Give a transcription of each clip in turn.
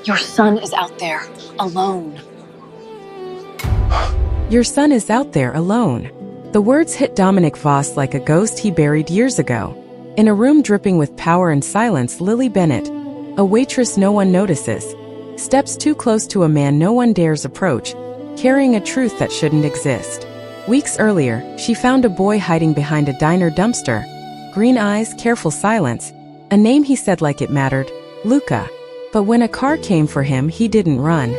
Your son is out there, alone. Your son is out there alone. The words hit Dominic Voss like a ghost he buried years ago. In a room dripping with power and silence, Lily Bennett, a waitress no one notices, steps too close to a man no one dares approach, carrying a truth that shouldn't exist. Weeks earlier, she found a boy hiding behind a diner dumpster. Green eyes, careful silence, a name he said like it mattered, Luca. But when a car came for him, he didn't run.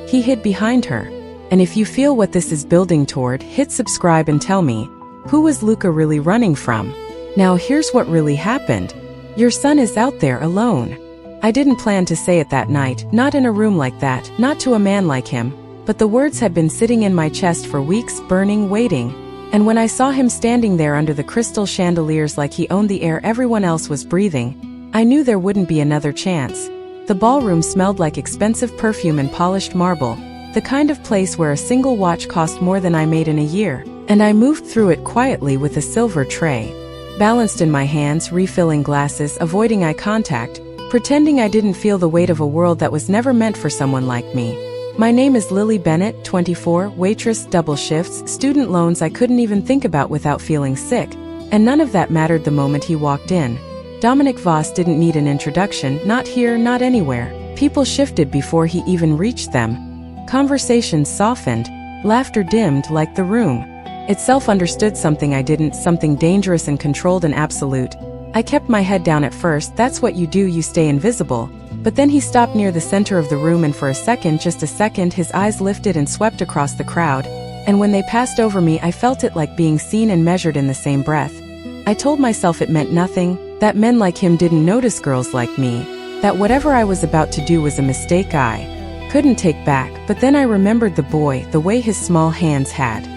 He hid behind her. And if you feel what this is building toward, hit subscribe and tell me, who was Luca really running from? Now here's what really happened. Your son is out there alone. I didn't plan to say it that night, not in a room like that, not to a man like him, but the words had been sitting in my chest for weeks, burning, waiting. And when I saw him standing there under the crystal chandeliers like he owned the air everyone else was breathing, I knew there wouldn't be another chance. The ballroom smelled like expensive perfume and polished marble, the kind of place where a single watch cost more than I made in a year, and I moved through it quietly with a silver tray. Balanced in my hands, refilling glasses, avoiding eye contact, pretending I didn't feel the weight of a world that was never meant for someone like me. My name is Lily Bennett, 24, waitress, double shifts, student loans I couldn't even think about without feeling sick, and none of that mattered the moment he walked in. Dominic Voss didn't need an introduction, not here, not anywhere. People shifted before he even reached them. Conversations softened, laughter dimmed like the room itself understood something I didn't, something dangerous and controlled and absolute. I kept my head down at first, that's what you do, you stay invisible. But then he stopped near the center of the room and for a second, just a second, his eyes lifted and swept across the crowd. And when they passed over me, I felt it like being seen and measured in the same breath. I told myself it meant nothing, that men like him didn't notice girls like me, that whatever I was about to do was a mistake I couldn't take back. But then I remembered the boy, the way his small hands had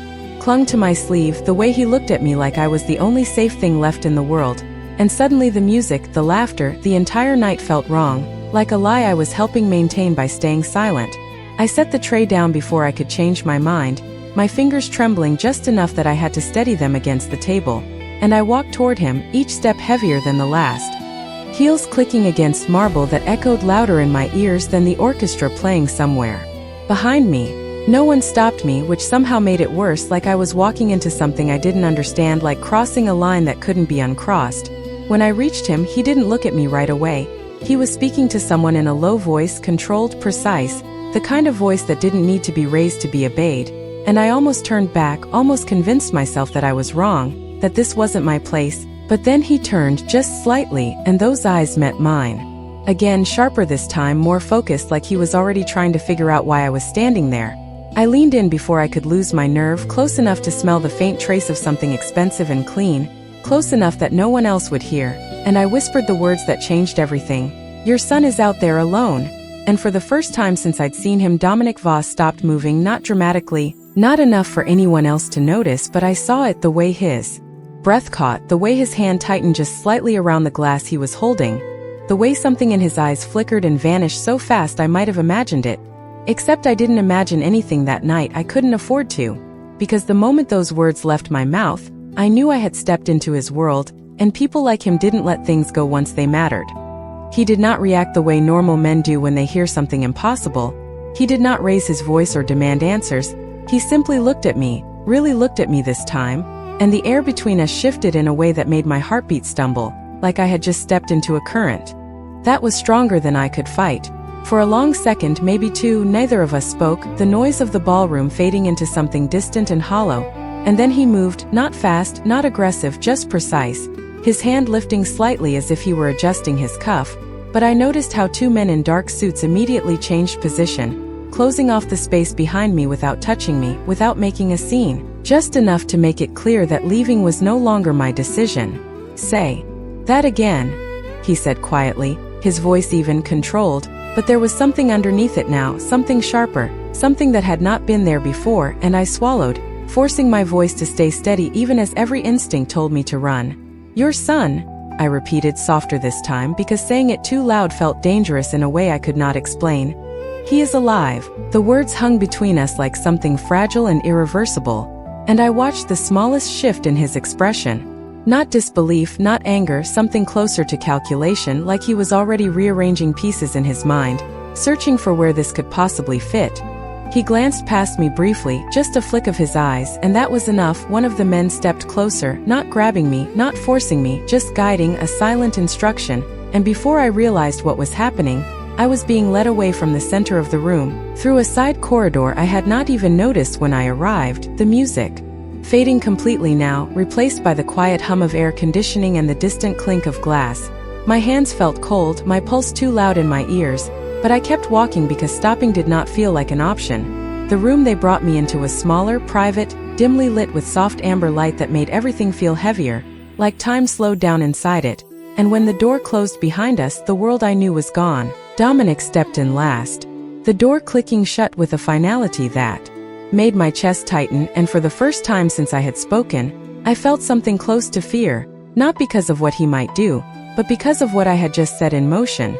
clung to my sleeve, the way he looked at me like I was the only safe thing left in the world. And suddenly the music, the laughter, the entire night felt wrong, like a lie I was helping maintain by staying silent. I set the tray down before I could change my mind, my fingers trembling just enough that I had to steady them against the table. And I walked toward him, each step heavier than the last. Heels clicking against marble that echoed louder in my ears than the orchestra playing somewhere behind me. No one stopped me, which somehow made it worse, like I was walking into something I didn't understand, like crossing a line that couldn't be uncrossed. When I reached him, he didn't look at me right away. He was speaking to someone in a low voice, controlled, precise, the kind of voice that didn't need to be raised to be obeyed. And I almost turned back, almost convinced myself that I was wrong, that this wasn't my place. But then he turned just slightly, and those eyes met mine. Again, sharper this time, more focused, like he was already trying to figure out why I was standing there. I leaned in before I could lose my nerve, close enough to smell the faint trace of something expensive and clean, close enough that no one else would hear, and I whispered the words that changed everything. Your son is out there alone. And for the first time since I'd seen him, Dominic Voss stopped moving, not dramatically, not enough for anyone else to notice, but I saw it, the way his breath caught, the way his hand tightened just slightly around the glass he was holding, the way something in his eyes flickered and vanished so fast I might have imagined it. Except I didn't imagine anything that night, I couldn't afford to. Because the moment those words left my mouth, I knew I had stepped into his world, and people like him didn't let things go once they mattered. He did not react the way normal men do when they hear something impossible. He did not raise his voice or demand answers. He simply looked at me, really looked at me this time, and the air between us shifted in a way that made my heartbeat stumble, like I had just stepped into a current that was stronger than I could fight. For a long second, maybe two, neither of us spoke, the noise of the ballroom fading into something distant and hollow. And then he moved, not fast, not aggressive, just precise, his hand lifting slightly as if he were adjusting his cuff. But I noticed how two men in dark suits immediately changed position, closing off the space behind me without touching me, without making a scene, just enough to make it clear that leaving was no longer my decision. Say that again, he said quietly, his voice even, controlled. But there was something underneath it now, something sharper, something that had not been there before, and I swallowed, forcing my voice to stay steady even as every instinct told me to run. Your son, I repeated, softer this time, because saying it too loud felt dangerous in a way I could not explain. He is alive. The words hung between us like something fragile and irreversible, and I watched the smallest shift in his expression. Not disbelief, not anger, something closer to calculation, like he was already rearranging pieces in his mind. searching for where this could possibly fit. He glanced past me briefly, just a flick of his eyes, and that was enough. One of the men stepped closer, not grabbing me, not forcing me, just guiding, a silent instruction, and before I realized what was happening, I was being led away from the center of the room, through a side corridor I had not even noticed when I arrived, the music fading completely now, replaced by the quiet hum of air conditioning and the distant clink of glass. My hands felt cold, my pulse too loud in my ears, but I kept walking because stopping did not feel like an option. The room they brought me into was smaller, private, dimly lit with soft amber light that made everything feel heavier, like time slowed down inside it, and when the door closed behind us, the world I knew was gone. Dominic stepped in last, the door clicking shut with a finality that made my chest tighten, and for the first time since I had spoken, I felt something close to fear, not because of what he might do, but because of what I had just set in motion.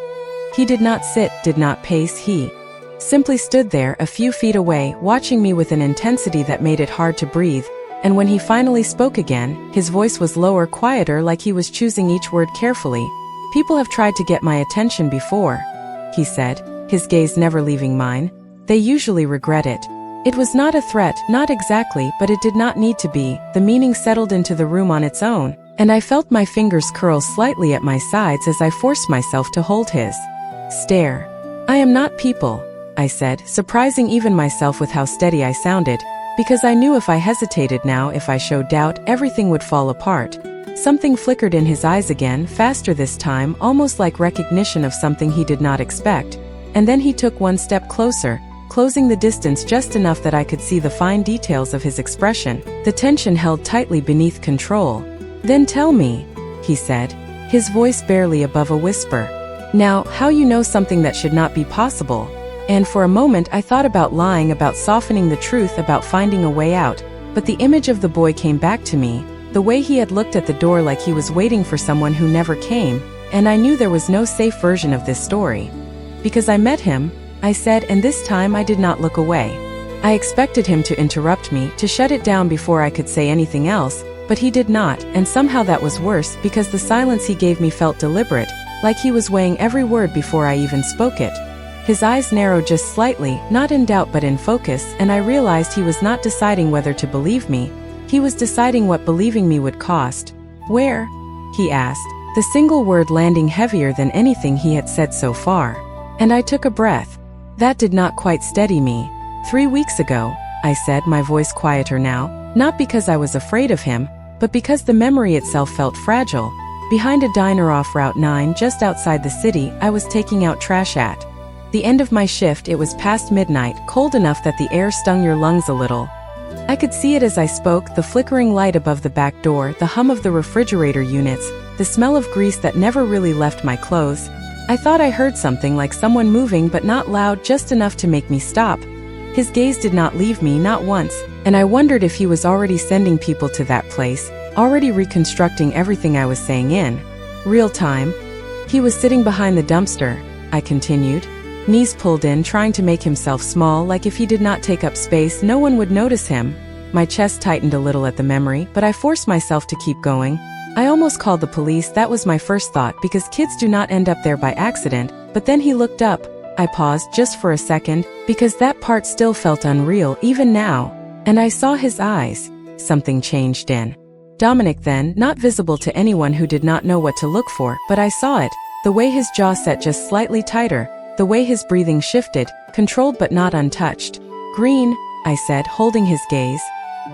He did not sit, did not pace, he simply stood there a few feet away, watching me with an intensity that made it hard to breathe, and when he finally spoke again, his voice was lower, quieter, like he was choosing each word carefully. "People have tried to get my attention before," he said, his gaze never leaving mine. "They usually regret it." It was not a threat, not exactly, but it did not need to be. The meaning settled into the room on its own, and I felt my fingers curl slightly at my sides as I forced myself to hold his stare. "I am not people," I said, surprising even myself with how steady I sounded, because I knew if I hesitated now, if I showed doubt, everything would fall apart. Something flickered in his eyes again, faster this time, almost like recognition of something he did not expect, and then he took one step closer, closing the distance just enough that I could see the fine details of his expression, the tension held tightly beneath control. "Then tell me," he said, his voice barely above a whisper. "Now, how you know something that should not be possible?" And for a moment I thought about lying, about softening the truth, about finding a way out, but the image of the boy came back to me, the way he had looked at the door like he was waiting for someone who never came, and I knew there was no safe version of this story. "Because I met him," I said, and this time I did not look away. I expected him to interrupt me, to shut it down before I could say anything else, but he did not, and somehow that was worse, because the silence he gave me felt deliberate, like he was weighing every word before I even spoke it. His eyes narrowed just slightly, not in doubt but in focus, and I realized he was not deciding whether to believe me. He was deciding what believing me would cost. "Where?" he asked, the single word landing heavier than anything he had said so far. And I took a breath. That did not quite steady me. 3 weeks ago, I said, my voice quieter now, not because I was afraid of him, but because the memory itself felt fragile. Behind a diner off Route 9 just outside the city, I was taking out trash at the end of my shift. It was past midnight, cold enough that the air stung your lungs a little. I could see it as I spoke, the flickering light above the back door, the hum of the refrigerator units, the smell of grease that never really left my clothes. I thought I heard something like someone moving, but not loud, just enough to make me stop. His gaze did not leave me, not once, and I wondered if he was already sending people to that place, already reconstructing everything I was saying in real time. He was sitting behind the dumpster, I continued, knees pulled in, trying to make himself small, like if he did not take up space, no one would notice him. My chest tightened a little at the memory, but I forced myself to keep going. I almost called the police. That was my first thought, because kids do not end up there by accident. But then he looked up. I paused just for a second, because that part still felt unreal, even now. And I saw his eyes. Something changed in Dominic then, not visible to anyone who did not know what to look for, but I saw it. The way his jaw set just slightly tighter, the way his breathing shifted, controlled but not untouched. "Green," I said, holding his gaze.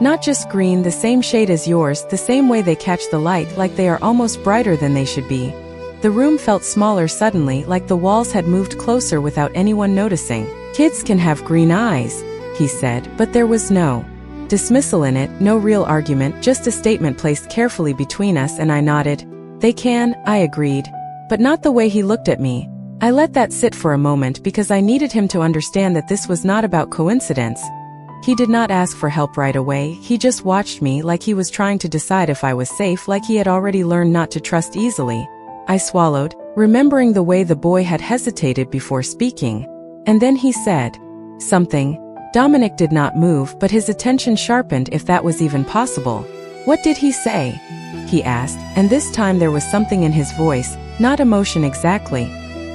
"Not just green, the same shade as yours, the same way they catch the light, like they are almost brighter than they should be." The room felt smaller suddenly, like the walls had moved closer without anyone noticing. "Kids can have green eyes," he said, but there was no dismissal in it, no real argument, just a statement placed carefully between us, and I nodded. "They can," I agreed. But not the way he looked at me. I let that sit for a moment because I needed him to understand that this was not about coincidence. He did not ask for help right away, he just watched me like he was trying to decide if I was safe, like he had already learned not to trust easily. I swallowed, remembering the way the boy had hesitated before speaking. And then he said something. Dominic did not move, but his attention sharpened, if that was even possible. "What did he say?" he asked, and this time there was something in his voice, not emotion exactly.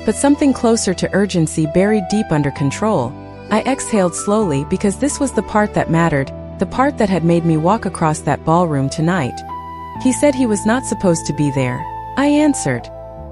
but something closer to urgency, buried deep under control. I exhaled slowly because this was the part that mattered, the part that had made me walk across that ballroom tonight. He said he was not supposed to be there. I answered.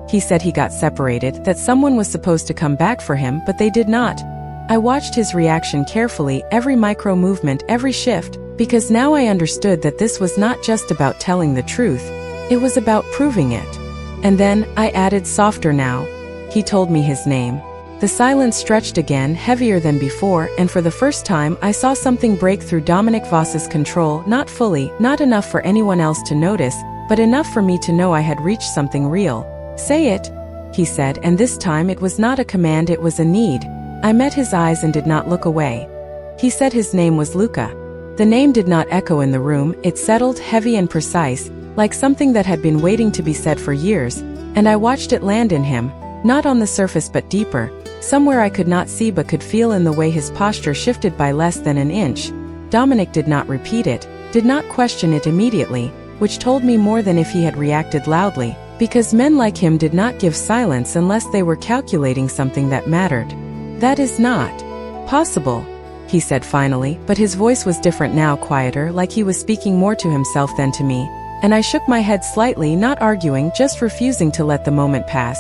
He said he got separated, that someone was supposed to come back for him, but they did not. I watched his reaction carefully, every micro movement, every shift, because now I understood that this was not just about telling the truth. It was about proving it. And then, I added softer now. He told me his name. The silence stretched again, heavier than before, and for the first time I saw something break through Dominic Voss's control, not fully, not enough for anyone else to notice, but enough for me to know I had reached something real. "Say it," he said, and this time it was not a command, it was a need. I met his eyes and did not look away. He said his name was Luca. The name did not echo in the room, it settled, heavy and precise, like something that had been waiting to be said for years, and I watched it land in him, not on the surface but deeper, somewhere I could not see but could feel in the way his posture shifted by less than an inch. Dominic did not repeat it, did not question it immediately, which told me more than if he had reacted loudly, because men like him did not give silence unless they were calculating something that mattered. "That is not possible," he said finally, but his voice was different now, quieter, like he was speaking more to himself than to me, and I shook my head slightly, not arguing, just refusing to let the moment pass.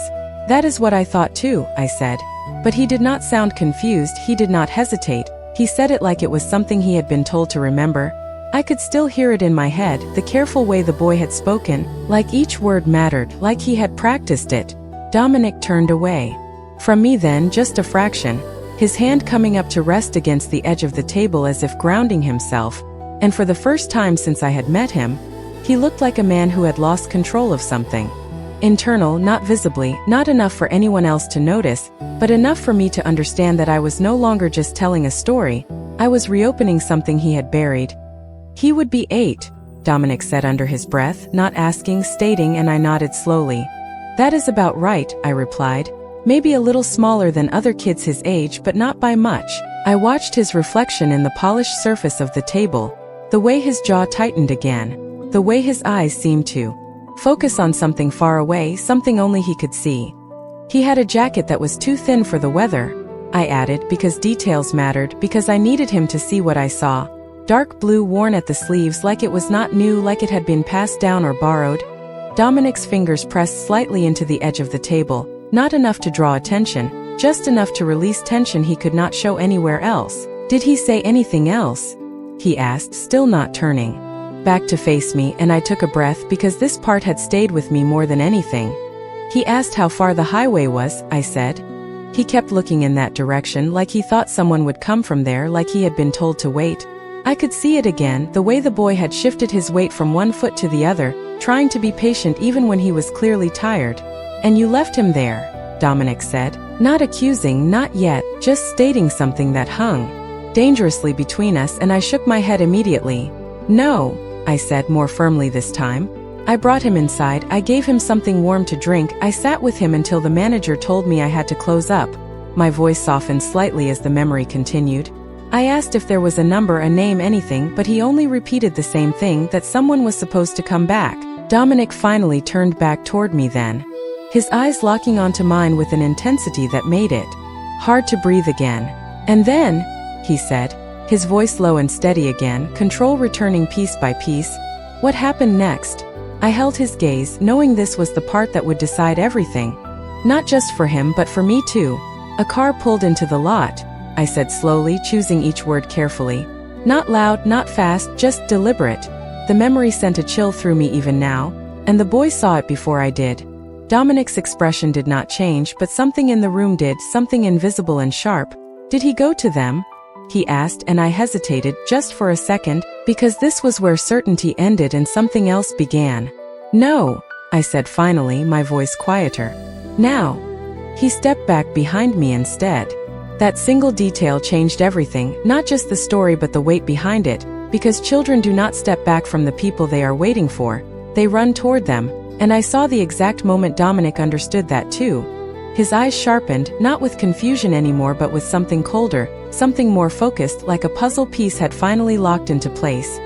"That is what I thought too," I said. But he did not sound confused, he did not hesitate, he said it like it was something he had been told to remember. I could still hear it in my head, the careful way the boy had spoken, like each word mattered, like he had practiced it. Dominic turned away. From me then, just a fraction, his hand coming up to rest against the edge of the table as if grounding himself, and for the first time since I had met him, he looked like a man who had lost control of something. Internal, not visibly, not enough for anyone else to notice, but enough for me to understand that I was no longer just telling a story, I was reopening something he had buried. "He would be 8, Dominic said under his breath, not asking, stating, and I nodded slowly. "That is about right," I replied. "Maybe a little smaller than other kids his age, but not by much." I watched his reflection in the polished surface of the table, the way his jaw tightened again, the way his eyes seemed to focus on something far away, something only he could see. "He had a jacket that was too thin for the weather," I added, because details mattered, because I needed him to see what I saw. Dark blue, worn at the sleeves, like it was not new, like it had been passed down or borrowed. Dominic's fingers pressed slightly into the edge of the table, not enough to draw attention, just enough to release tension he could not show anywhere else. "Did he say anything else?" he asked, still not turning back to face me, and I took a breath because this part had stayed with me more than anything. "He asked how far the highway was," I said. He kept looking in that direction, like he thought someone would come from there, like he had been told to wait. I could see it again, the way the boy had shifted his weight from one foot to the other, trying to be patient even when he was clearly tired. "And you left him there," Dominic said, not accusing, not yet, just stating something that hung dangerously between us, and I shook my head immediately. "No," I said more firmly this time. "I brought him inside, I gave him something warm to drink, I sat with him until the manager told me I had to close up." My voice softened slightly as the memory continued. "I asked if there was a number, a name, anything, but he only repeated the same thing, that someone was supposed to come back." Dominic finally turned back toward me then, his eyes locking onto mine with an intensity that made it hard to breathe again. "And then," he said, his voice low and steady again, control returning piece by piece, "what happened next?" I held his gaze, knowing this was the part that would decide everything. Not just for him but for me too. "A car pulled into the lot," I said slowly, choosing each word carefully. Not loud, not fast, just deliberate. The memory sent a chill through me even now, and the boy saw it before I did. Dominic's expression did not change, but something in the room did, something invisible and sharp. "Did he go to them?" he asked, and I hesitated, just for a second, because this was where certainty ended and something else began. "No," I said finally, my voice quieter. "Now." He stepped back behind me instead. That single detail changed everything, not just the story but the weight behind it, because children do not step back from the people they are waiting for, they run toward them, and I saw the exact moment Dominic understood that too. His eyes sharpened, not with confusion anymore but with something colder, something more focused, like a puzzle piece had finally locked into place.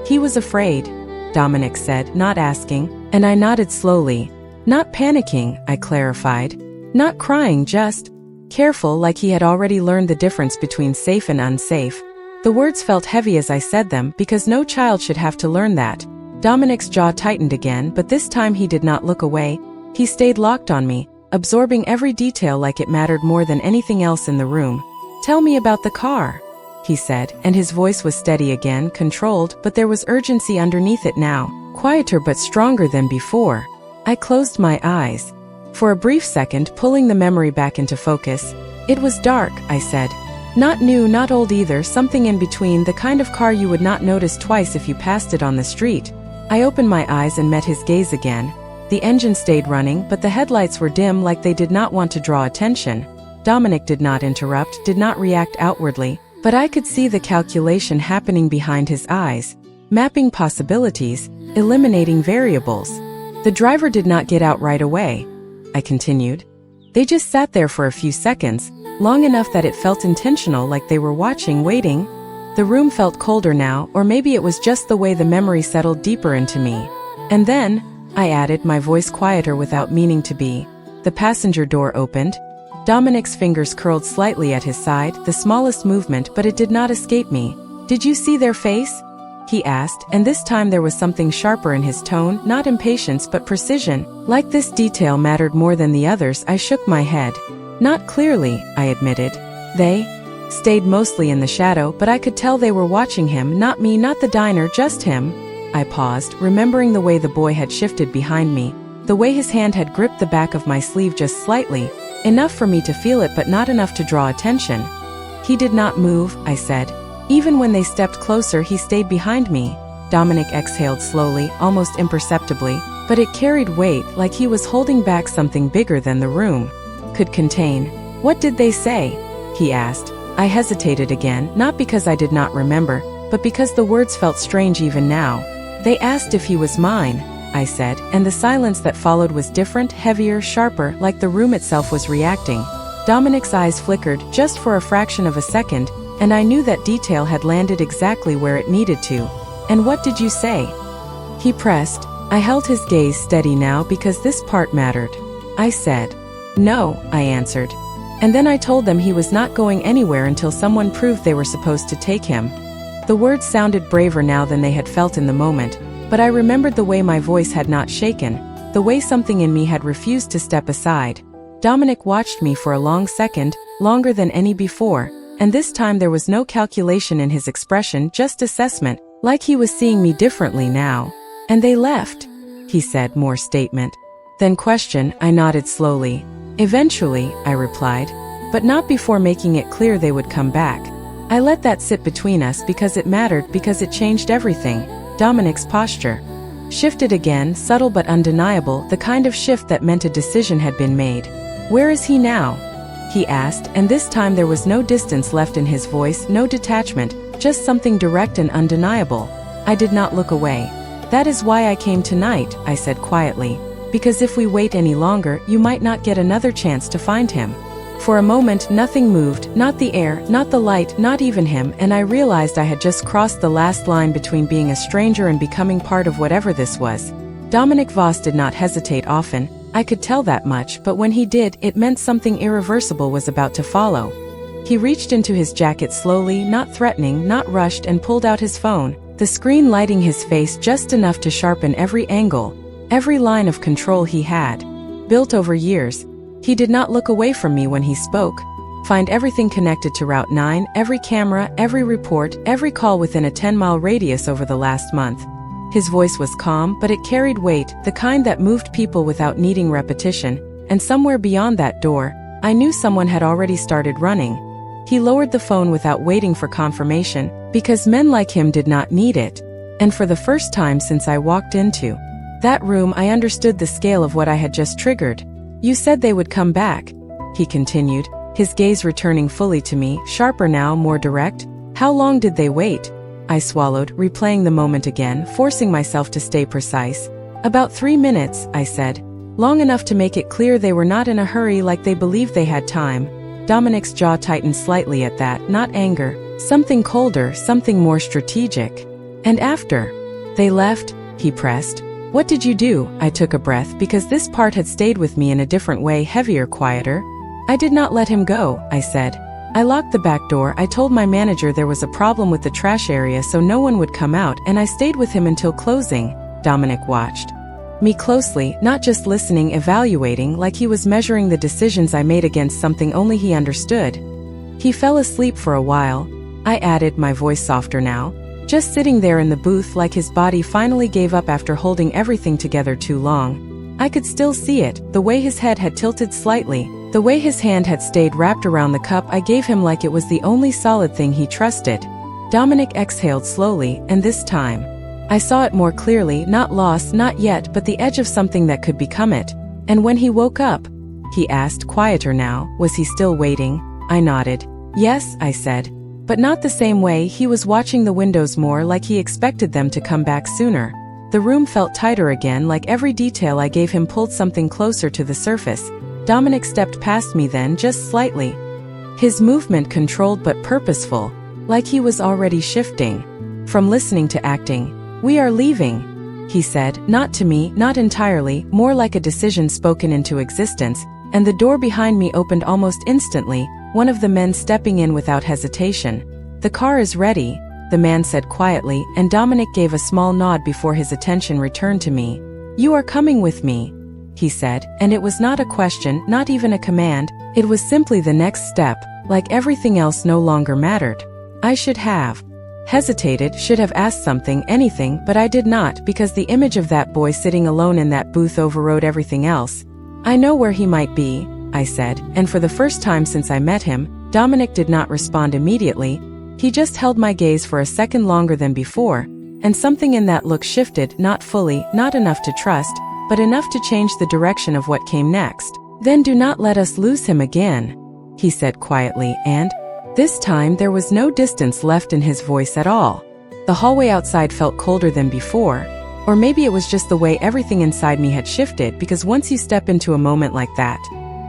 "He was afraid," Dominic said, not asking, and I nodded slowly. "Not panicking," I clarified. Not crying, just careful, like he had already learned the difference between safe and unsafe. The words felt heavy as I said them, because no child should have to learn that. Dominic's jaw tightened again, but this time he did not look away. He stayed locked on me, absorbing every detail like it mattered more than anything else in the room. "Tell me about the car," he said, and his voice was steady again, controlled, but there was urgency underneath it now, quieter but stronger than before. I closed my eyes for a brief second, pulling the memory back into focus. "It was dark," I said. "Not new, not old either, something in between, the kind of car you would not notice twice if you passed it on the street." I opened my eyes and met his gaze again. The engine stayed running, but the headlights were dim, like they did not want to draw attention. Dominic did not interrupt, did not react outwardly, but I could see the calculation happening behind his eyes, mapping possibilities, eliminating variables. "The driver did not get out right away," I continued. "They just sat there for a few seconds, long enough that it felt intentional, like they were watching, waiting." The room felt colder now, or maybe it was just the way the memory settled deeper into me. "And then," I added, my voice quieter without meaning to be, "the passenger door opened." Dominic's fingers curled slightly at his side, the smallest movement, but it did not escape me. "Did you see their face?" he asked, and this time there was something sharper in his tone, not impatience but precision. Like this detail mattered more than the others. I shook my head. "Not clearly," I admitted. "They stayed mostly in the shadow, but I could tell they were watching him, not me, not the diner, just him." I paused, remembering the way the boy had shifted behind me, the way his hand had gripped the back of my sleeve just slightly, enough for me to feel it but not enough to draw attention. "He did not move," I said. "Even when they stepped closer, he stayed behind me." Dominic exhaled slowly, almost imperceptibly, but it carried weight, like he was holding back something bigger than the room could contain. "What did they say?" he asked. I hesitated again, not because I did not remember, but because the words felt strange even now. "They asked if he was mine," I said, and the silence that followed was different, heavier, sharper, like the room itself was reacting. Dominic's eyes flickered, just for a fraction of a second, and I knew that detail had landed exactly where it needed to. "And what did you say?" he pressed. I held his gaze steady now because this part mattered. I said, "No," I answered. And then I told them he was not going anywhere until someone proved they were supposed to take him. The words sounded braver now than they had felt in the moment, but I remembered the way my voice had not shaken, the way something in me had refused to step aside. Dominic watched me for a long second, longer than any before, and this time there was no calculation in his expression, just assessment, like he was seeing me differently now. "And they left," he said, more statement than question. I nodded slowly. "Eventually," I replied, "but not before making it clear they would come back." I let that sit between us because it mattered, because it changed everything. Dominic's posture shifted again, subtle but undeniable, the kind of shift that meant a decision had been made. "Where is he now?" he asked, and this time there was no distance left in his voice, no detachment, just something direct and undeniable. I did not look away. "That is why I came tonight," I said quietly. "Because if we wait any longer, you might not get another chance to find him." For a moment nothing moved, not the air, not the light, not even him, and I realized I had just crossed the last line between being a stranger and becoming part of whatever this was. Dominic Voss did not hesitate often, I could tell that much, but when he did, it meant something irreversible was about to follow. He reached into his jacket slowly, not threatening, not rushed, and pulled out his phone, the screen lighting his face just enough to sharpen every angle, every line of control he had built over years. He did not look away from me when he spoke. "Find everything connected to Route 9, every camera, every report, every call within a 10-mile radius over the last month." His voice was calm, but it carried weight, the kind that moved people without needing repetition, and somewhere beyond that door, I knew someone had already started running. He lowered the phone without waiting for confirmation, because men like him did not need it. And for the first time since I walked into that room, I understood the scale of what I had just triggered. "You said they would come back," he continued, his gaze returning fully to me, sharper now, more direct. "How long did they wait?" I swallowed, replaying the moment again, forcing myself to stay precise. "About 3 minutes," I said. "Long enough to make it clear they were not in a hurry, like they believed they had time." Dominic's jaw tightened slightly at that, not anger, something colder, something more strategic. "And after they left," he pressed. What did you do? I took a breath because this part had stayed with me in a different way, heavier, quieter. I did not let him go, I said. I locked the back door. I told my manager there was a problem with the trash area so no one would come out, and I stayed with him until closing. Dominic watched me closely, not just listening, evaluating, like he was measuring the decisions I made against something only he understood. He fell asleep for a while, I added, my voice softer now. Just sitting there in the booth like his body finally gave up after holding everything together too long. I could still see it, the way his head had tilted slightly, the way his hand had stayed wrapped around the cup I gave him like it was the only solid thing he trusted. Dominic exhaled slowly, and this time I saw it more clearly, not loss, not yet, but the edge of something that could become it. And when he woke up, he asked, quieter now, was he still waiting? I nodded. Yes, I said. But not the same way. He was watching the windows more, like he expected them to come back sooner. The room felt tighter again, like every detail I gave him pulled something closer to the surface. Dominic stepped past me then, just slightly. His movement controlled but purposeful, like he was already shifting from listening to acting. We are leaving, he said, not to me, not entirely, more like a decision spoken into existence, and the door behind me opened almost instantly, one of the men stepping in without hesitation. The car is ready, the man said quietly, and Dominic gave a small nod before his attention returned to me. You are coming with me, he said, and it was not a question, not even a command, it was simply the next step, like everything else no longer mattered. I should have hesitated, should have asked something, anything, but I did not, because the image of that boy sitting alone in that booth overrode everything else. I know where he might be, I said, and for the first time since I met him, Dominic did not respond immediately. He just held my gaze for a second longer than before, and something in that look shifted, not fully, not enough to trust, but enough to change the direction of what came next. Then do not let us lose him again, he said quietly, and this time there was no distance left in his voice at all. The hallway outside felt colder than before, or maybe it was just the way everything inside me had shifted, because once you step into a moment like that,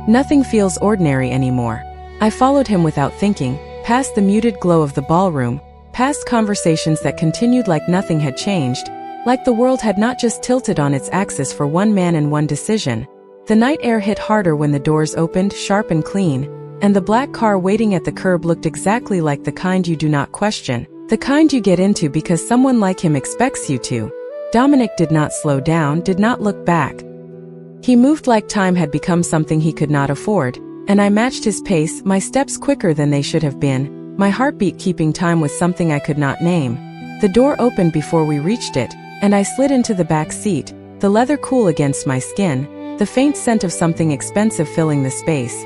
nothing feels ordinary anymore. I followed him without thinking, past the muted glow of the ballroom, past conversations that continued like nothing had changed, like the world had not just tilted on its axis for one man and one decision. The night air hit harder when the doors opened, sharp and clean, and the black car waiting at the curb looked exactly like the kind you do not question, the kind you get into because someone like him expects you to. Dominic did not slow down, did not look back. He moved like time had become something he could not afford, and I matched his pace, my steps quicker than they should have been, my heartbeat keeping time with something I could not name. The door opened before we reached it, and I slid into the back seat, the leather cool against my skin, the faint scent of something expensive filling the space.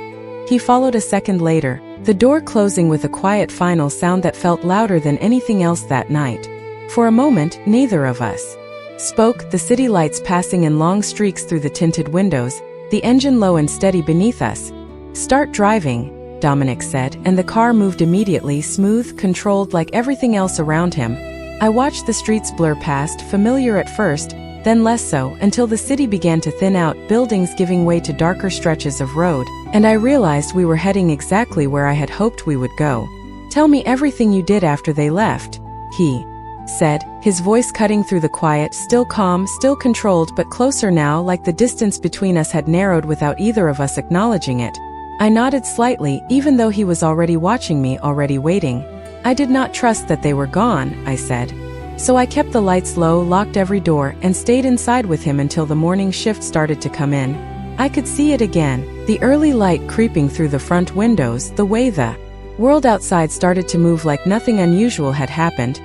He followed a second later, the door closing with a quiet final sound that felt louder than anything else that night. For a moment, neither of us spoke, the city lights passing in long streaks through the tinted windows, the engine low and steady beneath us. Start driving, Dominic said, and the car moved immediately, smooth, controlled like everything else around him. I watched the streets blur past, familiar at first, then less so, until the city began to thin out, buildings giving way to darker stretches of road, and I realized we were heading exactly where I had hoped we would go. Tell me everything you did after they left, he said, his voice cutting through the quiet, still calm, still controlled, but closer now, like the distance between us had narrowed without either of us acknowledging it. I nodded slightly, even though he was already watching me, already waiting. I did not trust that they were gone, I said. So I kept the lights low, locked every door, and stayed inside with him until the morning shift started to come in. I could see it again, the early light creeping through the front windows, the way the world outside started to move like nothing unusual had happened.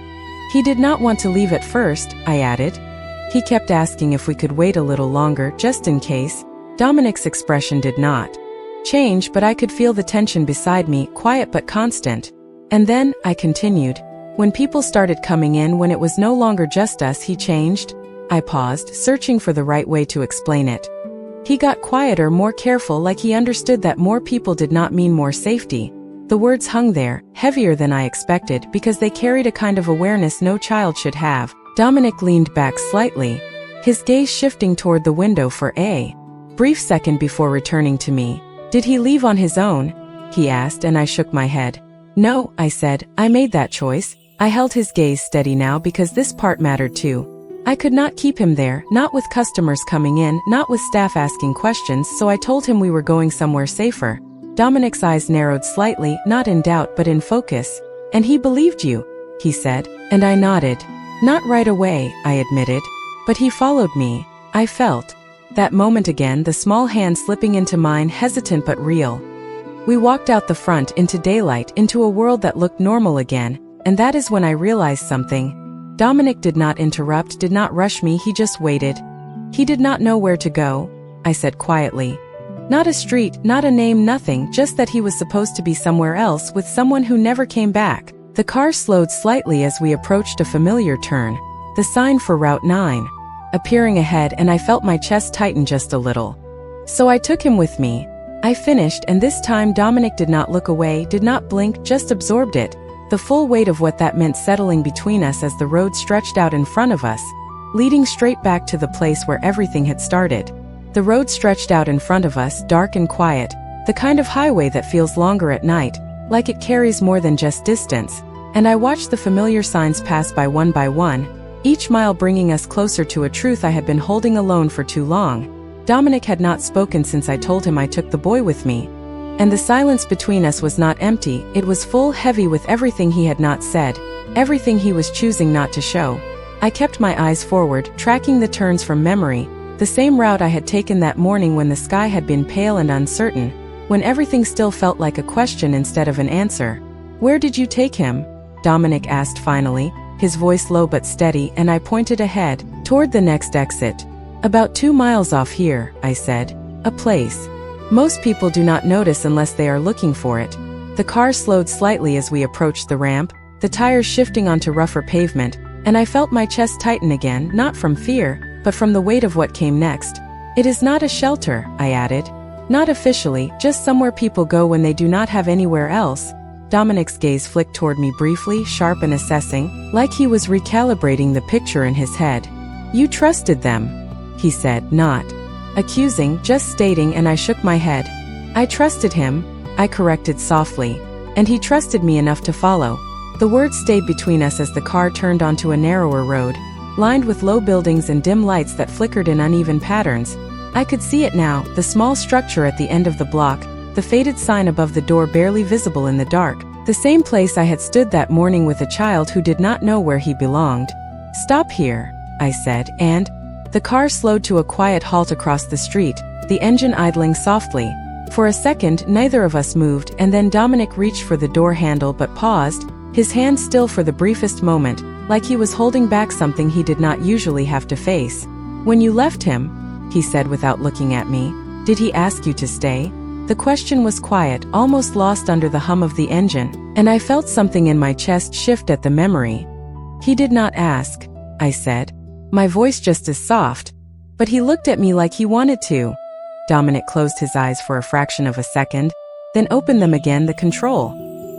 He did not want to leave at first, I added. He kept asking if we could wait a little longer, just in case. Dominic's expression did not change, but I could feel the tension beside me, quiet but constant. And then, I continued, when people started coming in, when it was no longer just us, he changed. I paused, searching for the right way to explain it. He got quieter, more careful, like he understood that more people did not mean more safety. The words hung there, heavier than I expected, because they carried a kind of awareness no child should have. Dominic leaned back slightly, his gaze shifting toward the window for a brief second before returning to me. Did he leave on his own? He asked, and I shook my head. No, I said, I made that choice. I held his gaze steady now because this part mattered too. I could not keep him there, not with customers coming in, not with staff asking questions, so I told him we were going somewhere safer. Dominic's eyes narrowed slightly, not in doubt but in focus. And he believed you, he said, and I nodded. Not right away, I admitted. But he followed me. I felt that moment again, the small hand slipping into mine, hesitant but real. We walked out the front, into daylight, into a world that looked normal again, and that is when I realized something. Dominic did not interrupt, did not rush me, he just waited. He did not know where to go, I said quietly. Not a street, not a name, nothing, just that he was supposed to be somewhere else with someone who never came back. The car slowed slightly as we approached a familiar turn, the sign for Route 9, appearing ahead, and I felt my chest tighten just a little. So I took him with me. I finished, and this time Dominic did not look away, did not blink, just absorbed it. The full weight of what that meant settling between us as the road stretched out in front of us, leading straight back to the place where everything had started. The road stretched out in front of us, dark and quiet, the kind of highway that feels longer at night, like it carries more than just distance. And I watched the familiar signs pass by one, each mile bringing us closer to a truth I had been holding alone for too long. Dominic had not spoken since I told him I took the boy with me. And the silence between us was not empty, it was full, heavy with everything he had not said, everything he was choosing not to show. I kept my eyes forward, tracking the turns from memory, the same route I had taken that morning when the sky had been pale and uncertain, when everything still felt like a question instead of an answer. Where did you take him? Dominic asked finally, his voice low but steady, and I pointed ahead, toward the next exit. About 2 miles off here, I said. A place most people do not notice unless they are looking for it. The car slowed slightly as we approached the ramp, the tires shifting onto rougher pavement, and I felt my chest tighten again, not from fear, but from the weight of what came next. It is not a shelter, I added. Not officially, just somewhere people go when they do not have anywhere else. Dominic's gaze flicked toward me briefly, sharp and assessing, like he was recalibrating the picture in his head. You trusted them, he said, not accusing, just stating, and I shook my head. I trusted him, I corrected softly, and he trusted me enough to follow. The words stayed between us as the car turned onto a narrower road, lined with low buildings and dim lights that flickered in uneven patterns. I could see it now, the small structure at the end of the block, the faded sign above the door barely visible in the dark, the same place I had stood that morning with a child who did not know where he belonged. Stop here, I said, and the car slowed to a quiet halt across the street, the engine idling softly. For a second, neither of us moved, and then Dominic reached for the door handle but paused, his hand still for the briefest moment, like he was holding back something he did not usually have to face. When you left him, he said without looking at me, did he ask you to stay? The question was quiet, almost lost under the hum of the engine, and I felt something in my chest shift at the memory. He did not ask, I said, my voice just as soft, but he looked at me like he wanted to. Dominic closed his eyes for a fraction of a second, then opened them again, the control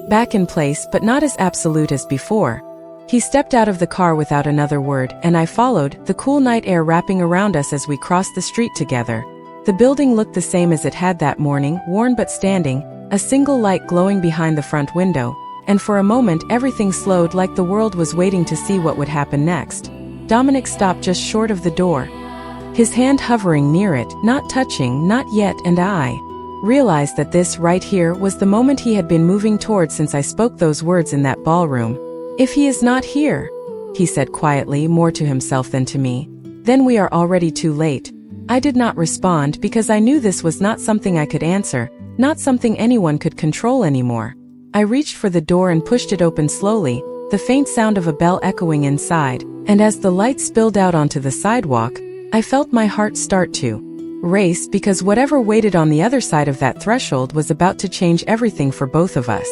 back in place, but not as absolute as before. He stepped out of the car without another word, and I followed, the cool night air wrapping around us as we crossed the street together. The building looked the same as it had that morning, worn but standing, a single light glowing behind the front window, and for a moment everything slowed, like the world was waiting to see what would happen next. Dominic stopped just short of the door, his hand hovering near it, not touching, not yet, and I realized that this, right here, was the moment he had been moving toward since I spoke those words in that ballroom. If he is not here, he said quietly, more to himself than to me, then we are already too late. I did not respond because I knew this was not something I could answer, not something anyone could control anymore. I reached for the door and pushed it open slowly, the faint sound of a bell echoing inside, and as the light spilled out onto the sidewalk, I felt my heart start to race because whatever waited on the other side of that threshold was about to change everything for both of us.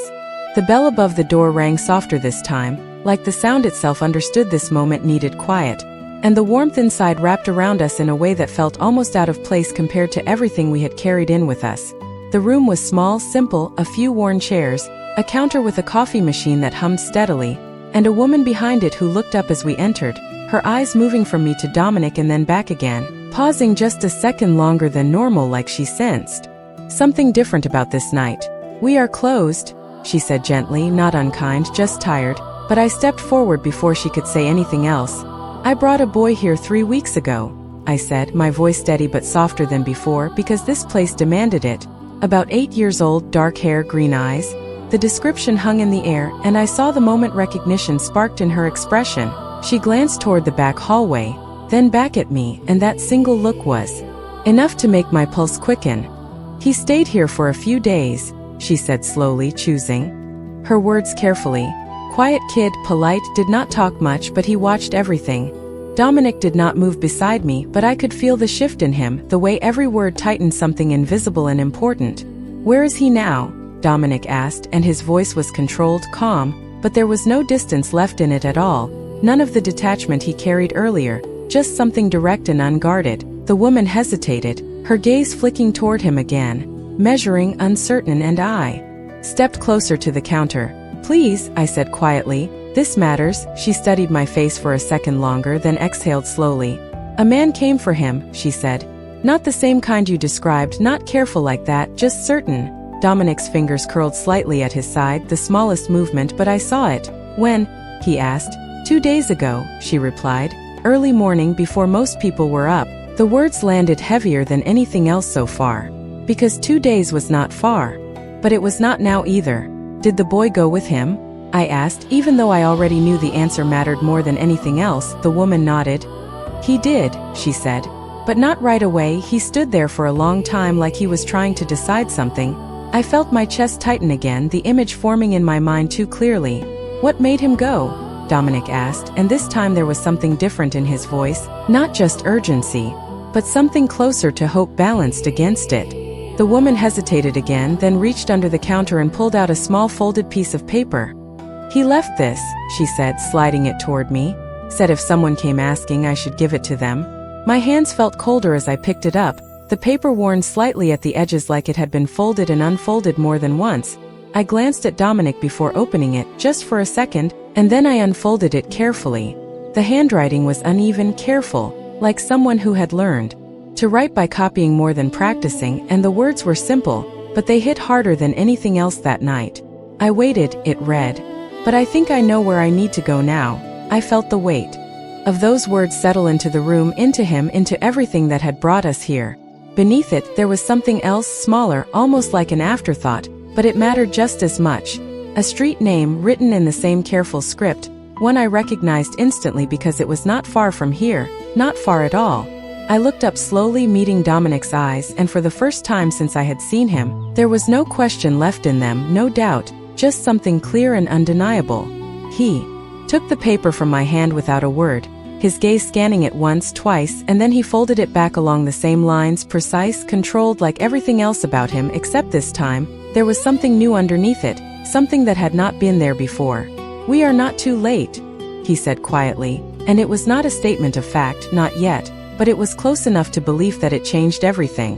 The bell above the door rang softer this time, like the sound itself understood this moment needed quiet, and the warmth inside wrapped around us in a way that felt almost out of place compared to everything we had carried in with us. The room was small, simple, a few worn chairs, a counter with a coffee machine that hummed steadily, and a woman behind it who looked up as we entered, her eyes moving from me to Dominic and then back again, pausing just a second longer than normal, like she sensed something different about this night. We are closed, she said gently, not unkind, just tired, but I stepped forward before she could say anything else. I brought a boy here 3 weeks ago, I said, my voice steady but softer than before because this place demanded it. About 8 years old, dark hair, green eyes. The description hung in the air, and I saw the moment recognition sparked in her expression. She glanced toward the back hallway, then back at me, and that single look was enough to make my pulse quicken. He stayed here for a few days, she said slowly, choosing her words carefully. Quiet kid, polite, did not talk much, but he watched everything. Dominic did not move beside me, but I could feel the shift in him, the way every word tightened something invisible and important. Where is he now? Dominic asked, and his voice was controlled, calm, but there was no distance left in it at all, none of the detachment he carried earlier, just something direct and unguarded. The woman hesitated, her gaze flicking toward him again, measuring, uncertain, and I stepped closer to the counter. Please, I said quietly, this matters. She studied my face for a second longer, then exhaled slowly. A man came for him, she said. Not the same kind you described, not careful like that, just certain. Dominic's fingers curled slightly at his side, the smallest movement, but I saw it. When? He asked. 2 days ago, she replied. Early morning, before most people were up. The words landed heavier than anything else so far. Because 2 days was not far. But it was not now either. Did the boy go with him? I asked, even though I already knew the answer mattered more than anything else. The woman nodded. He did, she said. But not right away. He stood there for a long time like he was trying to decide something. I felt my chest tighten again, the image forming in my mind too clearly. What made him go? Dominic asked, and this time there was something different in his voice, not just urgency, but something closer to hope balanced against it. The woman hesitated again, then reached under the counter and pulled out a small folded piece of paper. He left this, she said, sliding it toward me. Said if someone came asking, I should give it to them. My hands felt colder as I picked it up, the paper worn slightly at the edges like it had been folded and unfolded more than once. I glanced at Dominic before opening it, just for a second, and then I unfolded it carefully. The handwriting was uneven, careful, like someone who had learned to write by copying more than practicing, and the words were simple, but they hit harder than anything else that night. I waited, it read. But I think I know where I need to go now. I felt the weight of those words settle into the room, into him, into everything that had brought us here. Beneath it, there was something else, smaller, almost like an afterthought, but it mattered just as much. A street name written in the same careful script, one I recognized instantly because it was not far from here, not far at all. I looked up slowly, meeting Dominic's eyes, and for the first time since I had seen him, there was no question left in them, no doubt, just something clear and undeniable. He took the paper from my hand without a word, his gaze scanning it once, twice, and then he folded it back along the same lines, precise, controlled like everything else about him, except this time, there was something new underneath it, something that had not been there before. We are not too late, he said quietly, and it was not a statement of fact, not yet, but it was close enough to belief that it changed everything.